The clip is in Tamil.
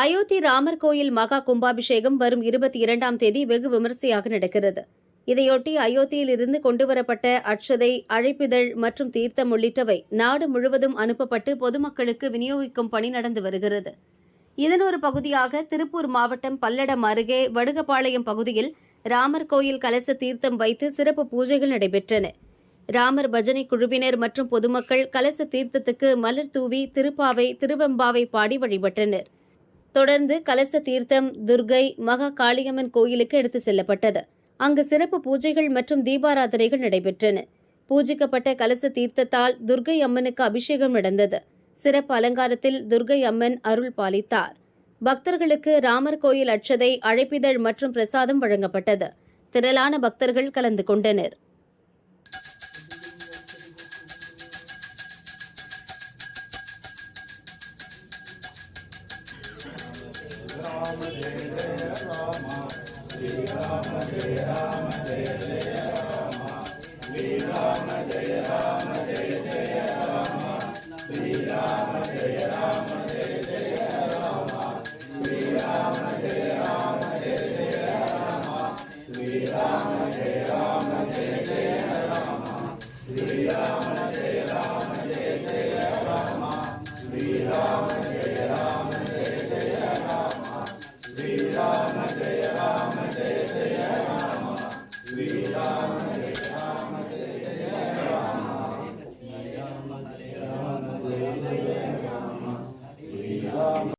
அயோத்தி ராமர் கோயில் மகா கும்பாபிஷேகம் வரும் 22ஆம் தேதி வெகு விமரிசையாக நடக்கிறது. இதையொட்டி அயோத்தியில் இருந்து கொண்டுவரப்பட்ட அட்சதை, அழைப்பிதழ் மற்றும் தீர்த்தம் உள்ளிட்டவை நாடு முழுவதும் அனுப்பப்பட்டு பொதுமக்களுக்கு விநியோகிக்கும் பணி நடந்து வருகிறது. இதன் ஒரு பகுதியாக திருப்பூர் மாவட்டம் பல்லடம் அருகே வடுகபாளையம் பகுதியில் ராமர் கோயில் கலச தீர்த்தம் வைத்து சிறப்பு பூஜைகள் நடைபெற்றன. ராமர் பஜனை குழுவினர் மற்றும் பொதுமக்கள் கலச தீர்த்தத்துக்கு மலர் தூவி திருப்பாவை, திருவெம்பாவை பாடி வழிபட்டனர். தொடர்ந்து கலச தீர்த்தம் துர்கை, மகா காளியம்மன் கோயிலுக்கு எடுத்து செல்லப்பட்டது. அங்கு சிறப்பு பூஜைகள் மற்றும் தீபாராதனைகள் நடைபெற்றன. பூஜிக்கப்பட்ட கலச தீர்த்தத்தால் துர்கை அம்மனுக்கு அபிஷேகம் நடந்தது. சிறப்பு அலங்காரத்தில் துர்கை அம்மன் அருள் பாலித்தார். பக்தர்களுக்கு ராமர் கோயில் அட்சதை, அழைப்பிதழ் மற்றும் பிரசாதம் வழங்கப்பட்டது. திரளான பக்தர்கள் கலந்து கொண்டனர். Jai Ram, Jai Ram, Jai Ram, Jai Ram.